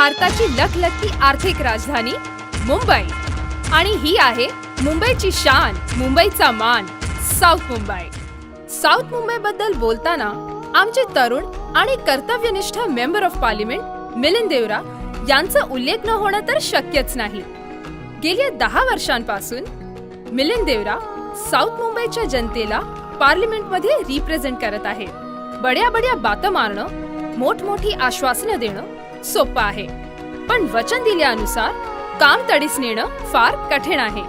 भारताची लखलखती आर्थिक राजधानी मुंबई आणि ही आहे मुंबईची शान, मुंबईचा मान, साऊथ मुंबई. साऊथ मुंबई बद्दल बोलताना आमचे तरुण आणि कर्तव्यनिष्ठ member of parliament Milind Deora यांचा उल्लेख न होणं तर शक्यच नाही. गेल्या 10 वर्षांपासून मिलिंद देवरा साऊथ मुंबईच्या जनतेला पार्लिमेंटमध्ये रिप्रेझेंट करत आहे. बड्या बड्या बातं मारणं, मोठमोठी आश्वासनं देणं सोपं आहे, पण वचन दिल्यानुसार काम तडीस नेणं फार कठीण आहे.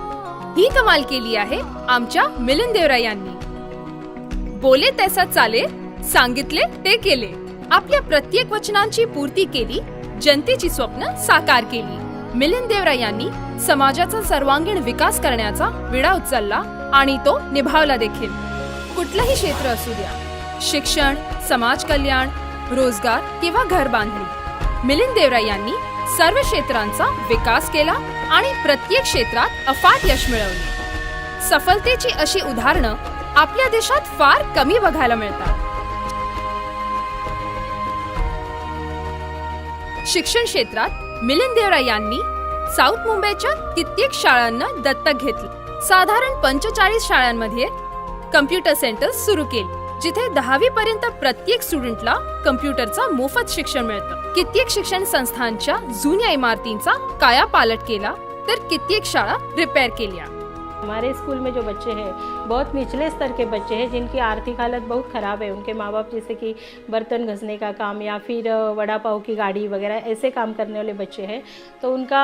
ही कमाल केली आहे आमच्या मिलिंद देवरा यांनी. बोले तैसा चाले, सांगितले ते केले. आपल्या प्रत्येक वचनांची पूर्ती केली, जनतेची स्वप्न साकार केली. मिलिंद देवरा यांनी समाजाचा सर्वांगीण विकास करण्याचा विडा उचलला आणि तो निभावला देखील. कुठलंही क्षेत्र असू द्या, शिक्षण, समाज कल्याण, रोजगार किंवा घर बांधणी, मिलिंद देवरा यांनी सर्व क्षेत्रांचा विकास केला आणि प्रत्येक क्षेत्रात अफाट यश मिळवले. सफलतेची अशी उदाहरणं आपल्या देशात फार कमी बघायला मिळतात. शिक्षण क्षेत्रात मिलिंद देवरा यांनी साऊथ मुंबईच्या कित्येक शाळांना दत्तक घेतले. साधारण 45 शाळांमध्ये कम्प्युटर सेंटर्स सुरू केले, जिथे 10वी पर्यंत प्रत्येक स्टुडंटला कम्प्युटरचा मोफत शिक्षण मिळतं. कित्येक शिक्षण संस्थांच्या जुन्या इमारतींचा कायापालट केला, तर कित्येक शाळा रिपेअर केल्या. हमारे स्कूल में जो बच्चे हैं बहुत निचले स्तर के बच्चे हैं जिनकी आर्थिक हालत बहुत ख़राब है. उनके माँ बाप जैसे कि बर्तन घसने का काम या फिर वड़ा पाव की गाड़ी वगैरह ऐसे काम करने वाले बच्चे हैं, तो उनका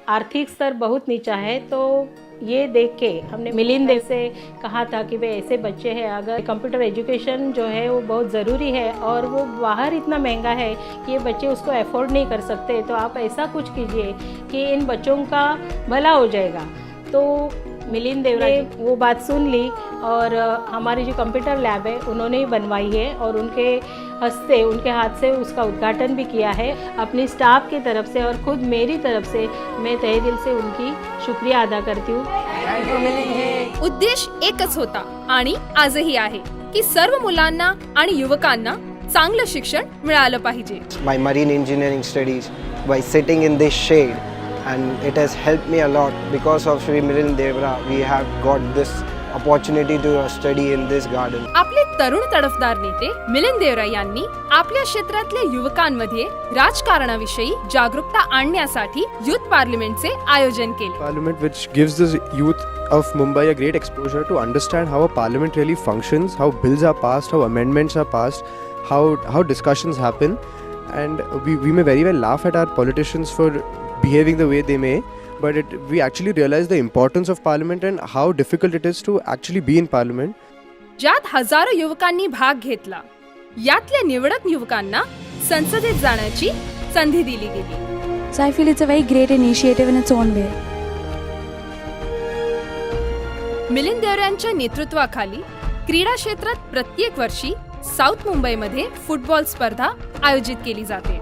आर्थिक स्तर बहुत नीचा है. तो ये देख के हमने मिलिंद देव से कहा था कि भाई ऐसे बच्चे हैं, अगर कंप्यूटर एजुकेशन जो है वो बहुत ज़रूरी है और वो बाहर इतना महंगा है कि ये बच्चे उसको अफोर्ड नहीं कर सकते, तो आप ऐसा कुछ कीजिए कि इन बच्चों का भला हो जाएगा. तो मिलिंद देवरा ने वो बात सुन ली और हमारी जो कंप्यूटर लैब है उन्होंने ही बनवाई है और उनके हस्ते, उनके हाथ से उसका उद्घाटन भी किया है. अपनी स्टाफ की तरफ से और खुद मेरी तरफ से मैं तहे दिल से उनकी शुक्रिया अदा करती हूँ. उद्देश एकच होता आणि आजही आहे की सर्व मुलांना आणि युवकांना चांगलं शिक्षण मिळालं पाहिजे. My marine engineering studies by sitting in this shade, and it has helped me a lot. Because of Shri Milind Devra, we have got this opportunity to study in this garden. आपले तरुण तडफदार नेते मिलिंद देवरा यांनी आपल्या क्षेत्रातल्या युवकांमध्ये राजकारणाविषयी जागरूकता आणण्यासाठी youth पार्लिमेंटचे आयोजन केले. Parliament which gives the youth of Mumbai a great exposure to understand how a parliament really functions, how bills are passed, how amendments are passed, how discussions happen, and we may very well laugh at our politicians for behaving the way they may, but we actually realize the importance of parliament and how difficult it is to actually be in parliament. ज्यात हजारो युवकांनी भाग घेतला, यातल्या निवडक युवकांना संसदेत जाण्याची संधी दिली गेली. So I feel it's a very great initiative in its own way. Milind देवरांच्या नेतृत्वाखाली क्रीडा क्षेत्रात प्रत्येक वर्षी साऊथ मुंबईमध्ये फुटबॉल स्पर्धा आयोजित केली जाते.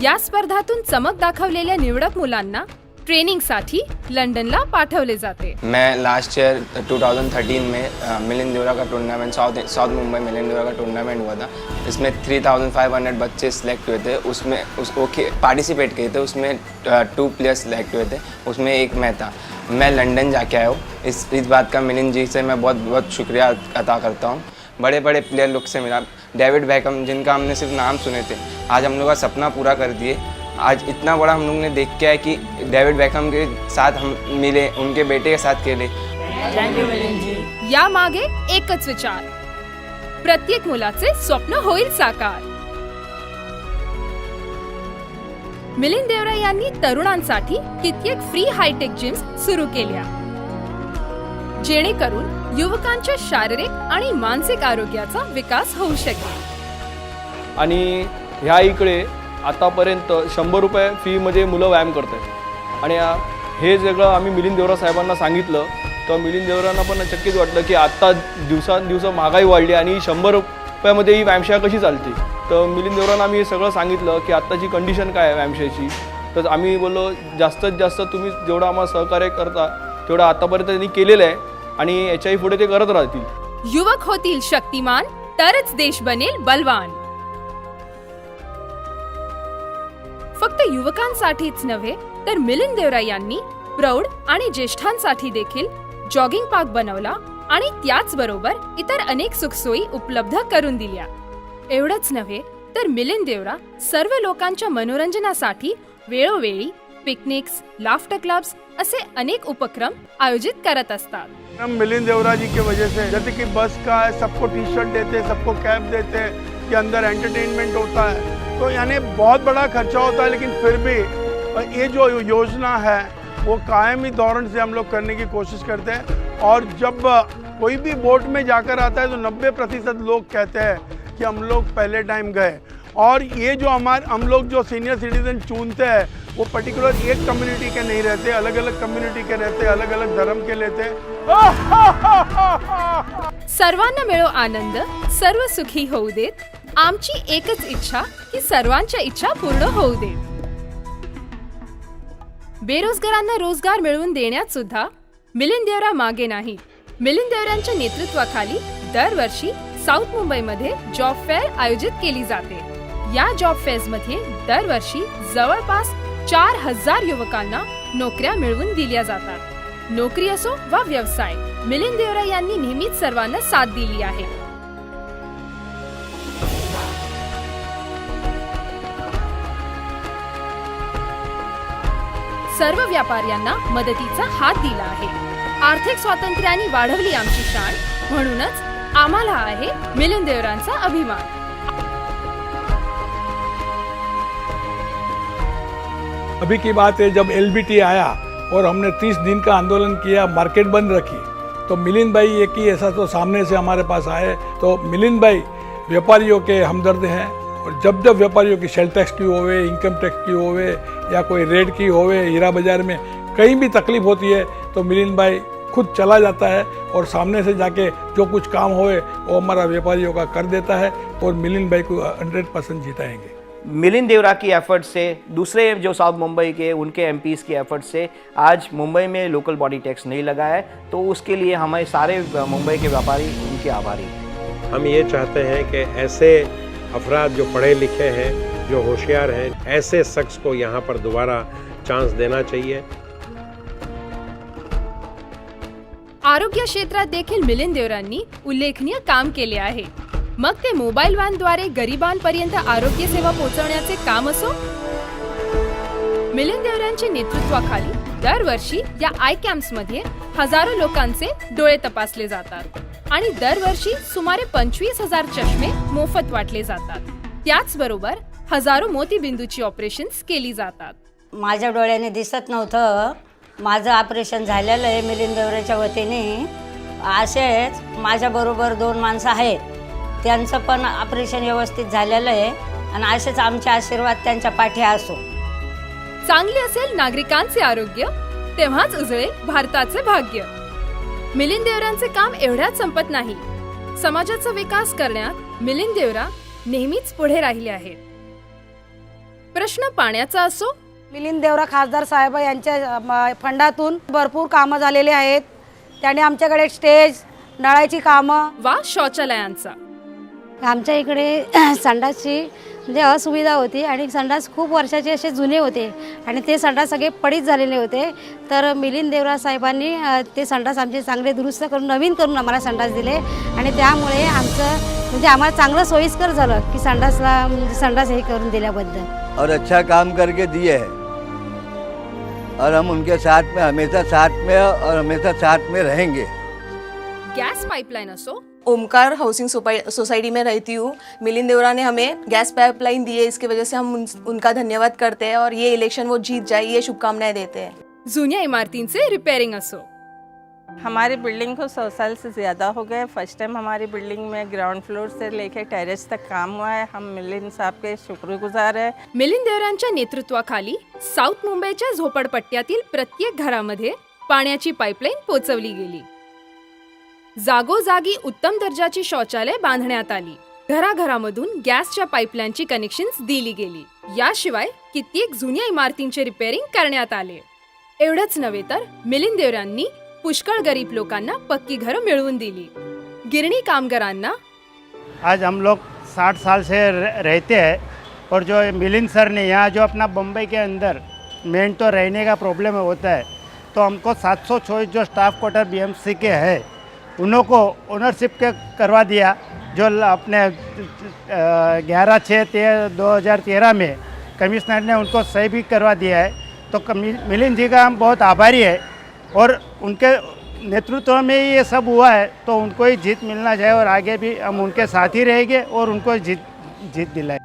या स्पर्धातून चमक दाखवलेल्या निवडक मुलांना ट्रेनिंगसाठी लंडनला पाठवले जाते. मैं लास्ट ईयर 2013 में मिलिंद देवरा का टूर्नामेंट साउथ मुंबई मिलिंद देवरा का टूर्नामेंट हुआ था. इसमें 3500 बच्चे सिलेक्ट हुए थे. उसमें उसको पार्टिसिपेट किए थे. उसमें 2 प्लेयर्स सिलेक्ट हुए थे. उसमें एक मैं था. मैं लंदन जाके आया हूँ. इस बात का मिलिंद जी से मैं बहुत बहुत शुक्रिया अदा करता हूँ. बड़े बड़े प्लेयर लोग से मिला. डेविड बैकहम, जिनका हमने सिर्फ नाम सुने थे, आज हम लोग का सपना पूरा कर दिए. आज इतना बड़ा हम लोग ने देख के आया कि डेविड बैकहम के साथ हम मिले, उनके बेटे के साथ खेले. या मागे एकच विचार, प्रत्येक मुलाचे स्वप्न होईल साकार. मिलिंद देवरा यांनी तरुणांसाठी कित्येक फ्री हायटेक जिम्स सुरू केल्या, जेणेकरून युवकांच्या शारीरिक आणि मानसिक आरोग्याचा विकास होऊ शकेल. आणि ह्या इकडे आतापर्यंत 100 रुपये फीमध्ये मुलं व्यायाम करतात. आणि हे सगळं आम्ही मिलिंद देवरा साहेबांना सांगितलं, तर मिलिंद देवरांना पण चकित वाटलं की आत्ता दिवसांदिवस महागाई वाढली आणि 100 रुपयामध्ये ही व्यायामशाळा कशी चालते. तर मिलिंद देवरांना आम्ही हे सगळं सांगितलं की आत्ताची कंडिशन काय आहे व्यायामशाळेची. तर आम्ही बोललो जास्तीत जास्त तुम्ही जेवढं आम्हाला सहकार्य करता तेवढं आतापर्यंत त्यांनी केलेलं आहे आणि याच्याही पुढे ते करत राहतील. युवक होतील शक्तिमान तरच देश बनेल बलवान. फक्त युवक युवकांसाठीच नव्हे तर मिलिंद देवरा यांनी प्रौढ आणि ज्येष्ठांसाठी देखील जॉगिंग पार्क बनवला आणि त्याचबरोबर इतर अनेक सुखसोयी उपलब्ध करून दिल्या. एवढंच नव्हे तर मिलिंद देवरा सर्व लोकांच्या मनोरंजनासाठी वेळोवेळी पिकनिक्स, लाफ्टर क्लब्स असे अनेक उपक्रम आयोजित करत असतात. हम मिलिंद देवरा जी की वजह से, जैसे कि बस का है, सबको टी शर्ट देते, सबको कैप देते, के अंदर एंटरटेनमेंट होता है, तो यानी बहुत बड़ा खर्चा होता है, लेकिन फिर भी ये जो योजना है वो कायमी धोरण से हम लोग करने की कोशिश करते हैं. और जब कोई भी बोट में जाकर आता है तो 90% लोग कहते हैं कि हम लोग पहले टाइम गए. और ये जो हम लोग जो सीनियर सिटीजन चुनते हैं वो पर्टिकुलर एक कम्युनिटी के नहीं रहते, अलग अलग कम्युनिटी के रहते, अलग अलग धर्म के लेते. सर्वांना मिळो आनंद, सर्व सुखी होऊ देत. आमची एकच इच्छा की सर्वांच्या इच्छा पूर्ण होऊ देत. बेरोजगारांना रोजगार मिळवून देण्यात सुद्धा मिलिंद देवरा मागे नाही. मिलिंद देवरांच्या नेतृत्वाखाली दरवर्षी साऊथ मुंबईमध्ये जॉब फेअर आयोजित केली जाते. या जॉब फेअर्समध्ये दरवर्षी जवळपास 4,000 युवकांना नोकऱ्या मिळवून दिल्या जातात. नोकरी असो वा व्यवसाय, मिलिंद देवरा यांनी नेहमीच सर्वांना साथ दिली आहे. सर्व व्यापाऱ्यांना मदतीचा हात दिला आहे. आर्थिक स्वातंत्र्याने वाढवली आमची शान, म्हणूनच आम्हाला आहे मिलिंद देवरांचा अभिमान. अभी की बात है, जब LBT आया और हमने 30 दिन का आंदोलन किया, मार्केट बंद रखी, तो मिलिंद भाई एक ही ऐसा तो सामने से हमारे पास आए. तो मिलिंद भाई व्यापारियों के हमदर्द हैं, और जब जब व्यापारियों की सेल टैक्स की होवे, इनकम टैक्स की होवे, या कोई रेड की होवे, हीरा बाजार में कहीं भी तकलीफ होती है तो मिलिंद भाई खुद चला जाता है और सामने से जाके जो कुछ काम होए वो हमारा व्यापारियों का कर देता है, और मिलिंद भाई को 100% जिताएंगे. मिलिंद देवरा की एफर्ट से, दूसरे जो साउथ मुंबई के उनके एमपीज़ की एफर्ट से आज मुंबई में लोकल बॉडी टैक्स नहीं लगा है, तो उसके लिए हमारे सारे मुंबई के व्यापारी उनके आभारी हैं. हम ये चाहते हैं कि ऐसे अफराद जो पढ़े लिखे हैं, जो होशियार हैं, ऐसे शख्स को यहाँ पर दोबारा चांस देना चाहिए. आरोग्य क्षेत्रात देखील मिलिंद देवरांनी उल्लेखनीय काम केले आहे. मग ते मोबाईल व्हॅनद्वारे गरिबांपर्यंत आरोग्य सेवा पोहोचवण्याचे काम असो. मिलिंद देवरांच्या नेतृत्वाखाली दरवर्षी या आय कॅम्प्समध्ये हजारो लोकांचे डोळे तपासले जातात आणि दरवर्षी सुमारे 25,000 चष्मे मोफत वाटले जातात. त्याचबरोबर हजारो मोतीबिंदूची ऑपरेशन्स केली जातात. माझ्या डोळ्याने दिसत नव्हतं, माझं ऑपरेशन झालेलं आहे मिलिंद देवराच्या वतीने. असेच माझ्याबरोबर 2 माणसं आहेत, त्यांचं पण ऑपरेशन व्यवस्थित झालेलं आहे, आणि असेच आमचे आशीर्वाद त्यांच्या पाठी असो. चांगले असेल नागरिकांचे आरोग्य, तेव्हाच उजळेल भारताचे भाग्य. मिलिंद देवरांचे काम एवढ्याच संपत नाही. समाजाचा विकास करण्यात मिलिंद देवरा नेहमीच पुढे राहिले आहेत. प्रश्न पाण्याचा असो, मिलिंद देवरा खासदार साहेब यांच्या फंडातून भरपूर कामं झालेली आहेत. त्यांनी आमच्याकडे स्टेज, नळाची कामं वा शौचालयांचा. आमच्या इकडे संडासची म्हणजे असुविधा होती, आणि संडास खूप वर्षाचे असे जुने होते, आणि ते संडास सगळे पडीत झालेले होते. तर मिलिंद देवरा साहेबांनी ते संडास आमचे चांगले दुरुस्त करून, नवीन करून आम्हाला संडास दिले, आणि त्यामुळे आमचं म्हणजे आम्हाला चांगलं सोयीस्कर झालं की संडास हे करून दिल्याबद्दल. और अच्छा काम करके दिए हैं, और हम उनके साथ में हमेशा साथ में रहेंगे. गॅस पाइपलाइन असो, ओमकार हाउसिंग सोसाइटी में रहती हूँ. मिलिंद देवरा ने हमें गैस पाइपलाइन दी है, इसकी वजह से हम उनका धन्यवाद करते हैं, और ये इलेक्शन वो जीत जाए ये शुभकामनाएं देते हैं. जुन्या इमारतींचे रिपेयरिंग असो. हमारी बिल्डिंग को 100 साल से ज़्यादा हो गए. फर्स्ट टाइम हमारी बिल्डिंग में ग्राउंड फ्लोर से लेकर टेरेस तक काम हुआ है. हम मिलिंद साहब के शुक्रगुजार है. मिलिंद देवरांच्या नेतृत्वाखाली साऊथ मुंबईच्या झोपडपट्ट्यातील प्रत्येक घरामध्ये पाण्याची पाईपलाईन पोहोचवली गेली. जागोजागी उत्तम दर्जाची शौचालय बांधण्यात आली. घराघरामधून गॅसच्या पाईपलाईनची कनेक्शन्स दिली गेली. याशिवाय कित्येक जुन्या इमारतींचे रिपेअरिंग करण्यात आले. एवढंच नव्हे तर मिलिंद देवरांनी पुष्कळ गरीब लोकांना पक्की घरं मिळवून दिली. गिरणी कामगारांना आज हम लोग 60 साल से रहते हैं, और जो मिलिंद सर ने यहाँ जो अपना बम्बई के अंदर मेन तो रहने का प्रॉब्लम होता है, तो हमको 724 जो स्टाफ क्वार्टर बीएमसी के है उन्हों को ओनरशिप के करवा दिया, जो अपने 11/6/2013 में कमिश्नर ने उनको सही भी करवा दिया है। तो मिलिंद जी का हम बहुत आभारी है और उनके नेतृत्व में ही ये सब हुआ है, तो उनको ही जीत मिलना चाहिए और आगे भी हम उनके साथ ही रहेंगे और उनको जीत दिलाए।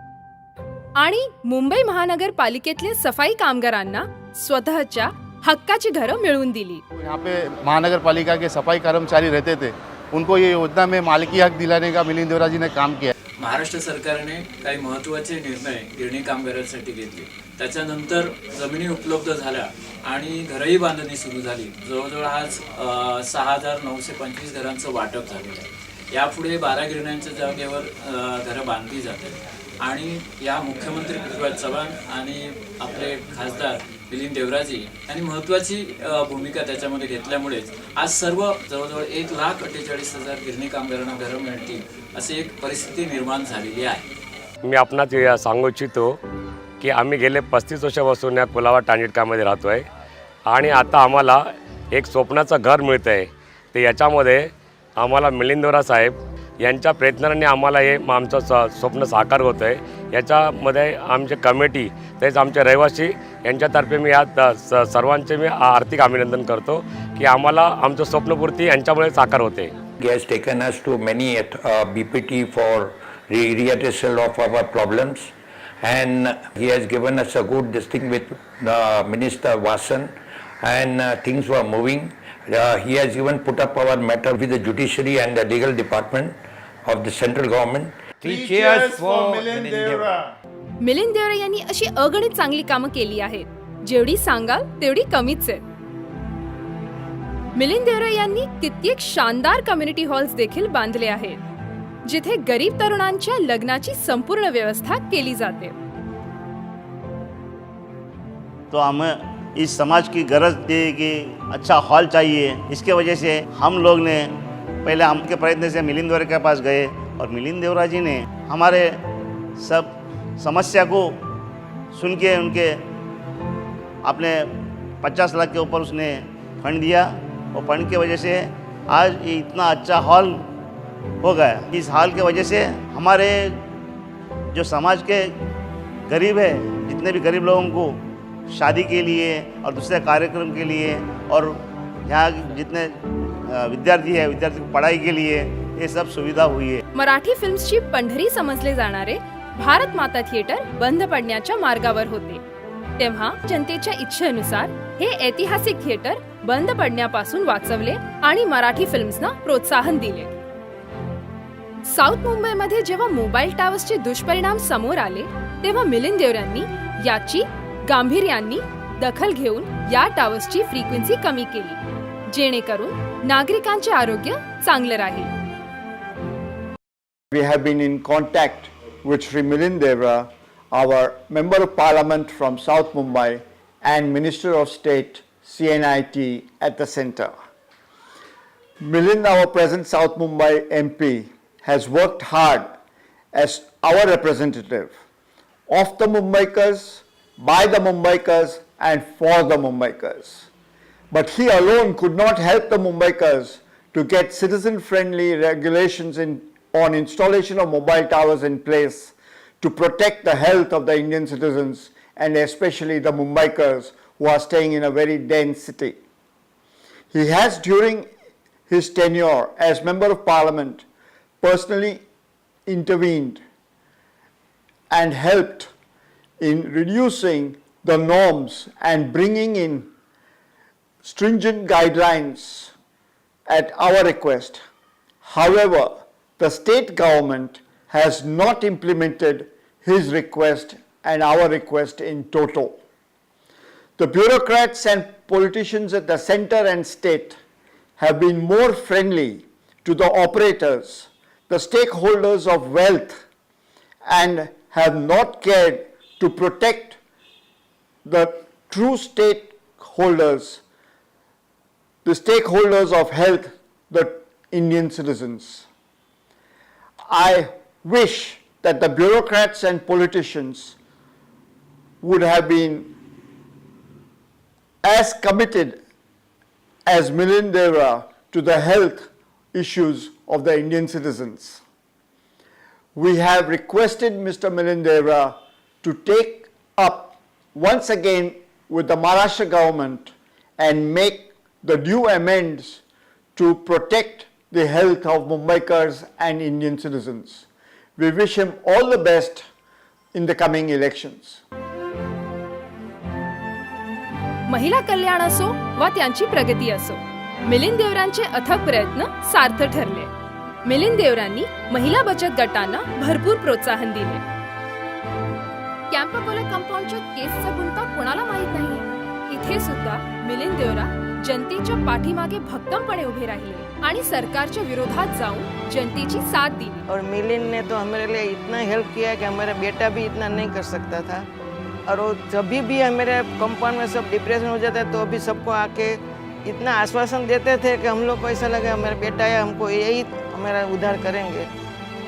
आणि मुंबई महानगरपालिकेतल्या सफाई कामगारांना स्वतःच्या हक्काची घरं मिळवून दिली। यहाँ पे महानगर पालिका के सफाई कर्मचारी रहते थे, उनको ये योजना में मालिकी हक दिलाने का मिलिंद देवरा जी ने काम किया। महाराष्ट्र सरकारने काही महत्त्वाचे निर्णय गिरणी कामगारांसाठी घेतले, त्याच्यानंतर जमिनी उपलब्ध झाल्या आणि घरही बांधणी सुरू झाली। जवळजवळ आज 6,925 घरांचं वाटप झालेलं आहे। यापुढे 12 गिरण्यांच्या जागेवर घरं बांधली जातात आणि या मुख्यमंत्री पृथ्वीराज चव्हाण आणि आपले खासदार मिलिंद देवराजी यांनी महत्त्वाची भूमिका त्याच्यामध्ये घेतल्यामुळेच आज सर्व जवळजवळ 1,48,000 गिरणी कामगारांना घरं मिळतील अशी एक परिस्थिती निर्माण झालेली आहे। मी आपणास सांगू इच्छितो की आम्ही गेले 35 वर्षापासून या कुलाबा टांजिटकामध्ये राहतो आहे आणि आता आम्हाला एक स्वप्नाचं घर मिळतं आहे। ते याच्यामध्ये आम्हाला मिलिंद देवरा साहेब यांच्या प्रयत्नांनी आम्हाला हे आमचं स्वप्न साकार होतं आहे। याच्यामध्ये आमचे कमिटी तसेच आमचे रहिवासी यांच्यातर्फे मी या सर्वांचे मी आर्थिक अभिनंदन करतो की आम्हाला आमचं स्वप्नपूर्ती यांच्यामुळे साकार होते। He has taken us to many BPT for readdressal of our problems, and he has given us a good distinct with Minister Vasan, and things were moving. He has even put up our matter with the judiciary and the legal department of the central government. Three cheers for Milind Devra. Milind Deora यांनी अशी अगणित चांगली कामं केली आहेत, जेवढी सांगाल तेवढी कमीच आहेत। मिलिंद देवरा यांनी कित्येक शानदार कम्युनिटी हॉल्स देखील बांधले आहेत, जिथे गरीब तरुणांच्या लग्नाची संपूर्ण व्यवस्था केली जाते। तो हमें इस समाज की गरज थी कि अच्छा हॉल चाहिए, इसके वजह से हम लोग ने पहले हमके प्रयत्न से मिलिंद देवरा के पास गए और मिलिंद देवरा जी ने हमारे सब समस्या को सुन के उनके अपने 50 लाख के ऊपर उसने फंड दिया और फंड की वजह से आज ये इतना अच्छा हॉल हो गया। इस हॉल की वजह से हमारे जो समाज के गरीब है, जितने भी गरीब लोगों को शादी के लिए और दूसरे कार्यक्रम के लिए और यहाँ जितने विद्यार्थी है, विद्यार्थी की पढ़ाई के लिए ये सब सुविधा हुई है। मराठी फिल्म्सची पंढरी समजले जाणारे भारत माता थिएटर बंद पडण्याच्या मार्गावर होते, तेव्हा जनतेच्या इच्छेनुसार हे ऐतिहासिक थिएटर बंद पडण्यापासून वाचवले आणि मराठी फिल्म्सना प्रोत्साहन दिले। साऊथ मुंबईमध्ये जेव्हा मोबाईल टावर्सचे दुष्परिणाम समोर आले, तेव्हा मिलिंद देवरांनी याची गांभीर्याने दखल घेऊन या टावर्सची फ्रिक्वेन्सी कमी केली, जेणेकरून नागरिकांचे आरोग्य चांगले राहील। We have been in contact with Sri Milind Devra, our Member of Parliament from South Mumbai and Minister of State CNIT at the centre. Milind, our present South Mumbai MP, has worked hard as our representative of the Mumbaikars, by the Mumbaikars and for the Mumbaikars. But he alone could not help the Mumbaikars to get citizen-friendly regulations on installation of mobile towers in place to protect the health of the Indian citizens and especially the Mumbaikars who are staying in a very dense city. He has, during his tenure as Member of Parliament, personally intervened and helped in reducing the norms and bringing in stringent guidelines at our request. However, the state government has not implemented his request and our request in toto. The bureaucrats and politicians at the center and state have been more friendly to the operators, the stakeholders of wealth, and have not cared to protect the true stakeholders, the stakeholders of health, the Indian citizens. I wish that the bureaucrats and politicians would have been as committed as Milind Devra to the health issues of the Indian citizens. We have requested Mr. Milind Devra to take up once again with the Maharashtra government and make the due amends to protect the health of Mumbaikars and Indian citizens. We wish him all the best in the coming elections. महिला कल्याण असो वा त्यांची प्रगती असो, मिलिंद देवरांचे अथक प्रयत्न सार्थ ठरले. मिलिंद देवरांनी महिला बचत गटांना भरपूर प्रोत्साहन दिले. कॅम्पकोला कंपाऊंडच्या केसचा गुंता कोणाला माहीत नाहीये. इथे सुद्धा मिलिंद देवरा जनतेच्या पाठीमागे भक्कमपणे उभे राहिले आणि सरकारच्या विरोधात जाऊन जनतेची साथ दिली. और मिलिंद ने तो हमारे लिए इतना हेल्प किया कि हमारा बेटा भी इतना नहीं कर सकता था. और वो जब भी हमारे कंपाउंड में सब डिप्रेशन हो जाता है तो अभी सबको आके इतना आश्वासन देते थे कि हम लोग को ऐसा लगा हमारा बेटा है, हमको यही हमारा उद्धार करेंगे.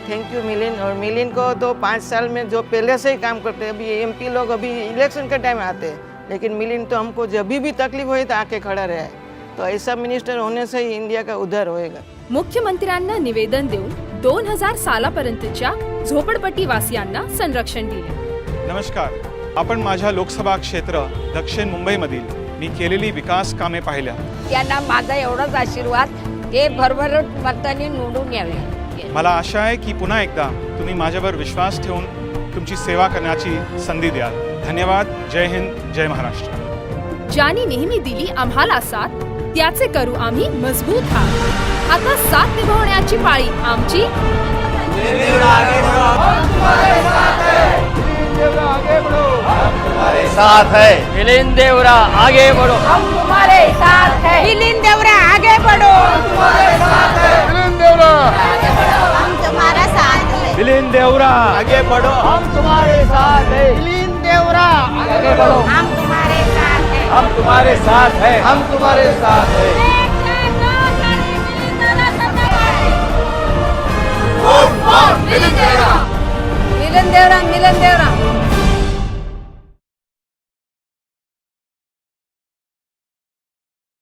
Thank you Milind. और मिलिंद को तो 5 साल में जो पहले से ही काम करते हैं, अभी MP लोग अभी इलेक्शन के टाइम आते हैं, लेकिन मिलिंद तो हमको जब भी तकलीफ हुई तो आके खड़ा रहा है. तो ऐसा मिनिस्टर होने से ही इंडिया का उद्धार होएगा. मुख्यमंत्र्यांना निवेदन देऊन 2000 सालापर्यंतच्या झोपडपट्टीवासियांना संरक्षण दिले. नमस्कार. आपण माझ्या लोकसभा क्षेत्र दक्षिण मुंबईमधील मी केलेली विकास कामे पाहिल्या. त्यांना माझा एवढाच आशीर्वाद हे भरभरून मतांनी निवडून यावे. मला आशा आहे की पुन्हा एकदा तुम्ही माझ्यावर विश्वास ठेवून तुमची सेवा करण्याची संधी द्याल. धन्यवाद. जय हिंद, जय महाराष्ट्र. ज्यांनी नेहमी दिली आम्हाला साथ, त्याचे करू आम्ही मजबूत हात. आता साथ निभावण्याची पाळी आमची. साथ है मिलिंद देवरा आगे बढ़ो, हम तुम्हारे साथ है. मिलिंद देवरा आगे बढ़ो, हम तुम्हारे साथ है. मिलिंद देवरा आगे बढ़ो, हम तुम्हारा साथ है. मिलिंद देवरा आगे बढ़ो, हम तुम्हारे साथ है. मिलिंद देवरा आगे बढ़ो, हम तुम्हारे साथ है. हम तुम्हारे साथ है. हम तुम्हारे साथ है. मिलिंद देवरा, मिलिंद देवरा.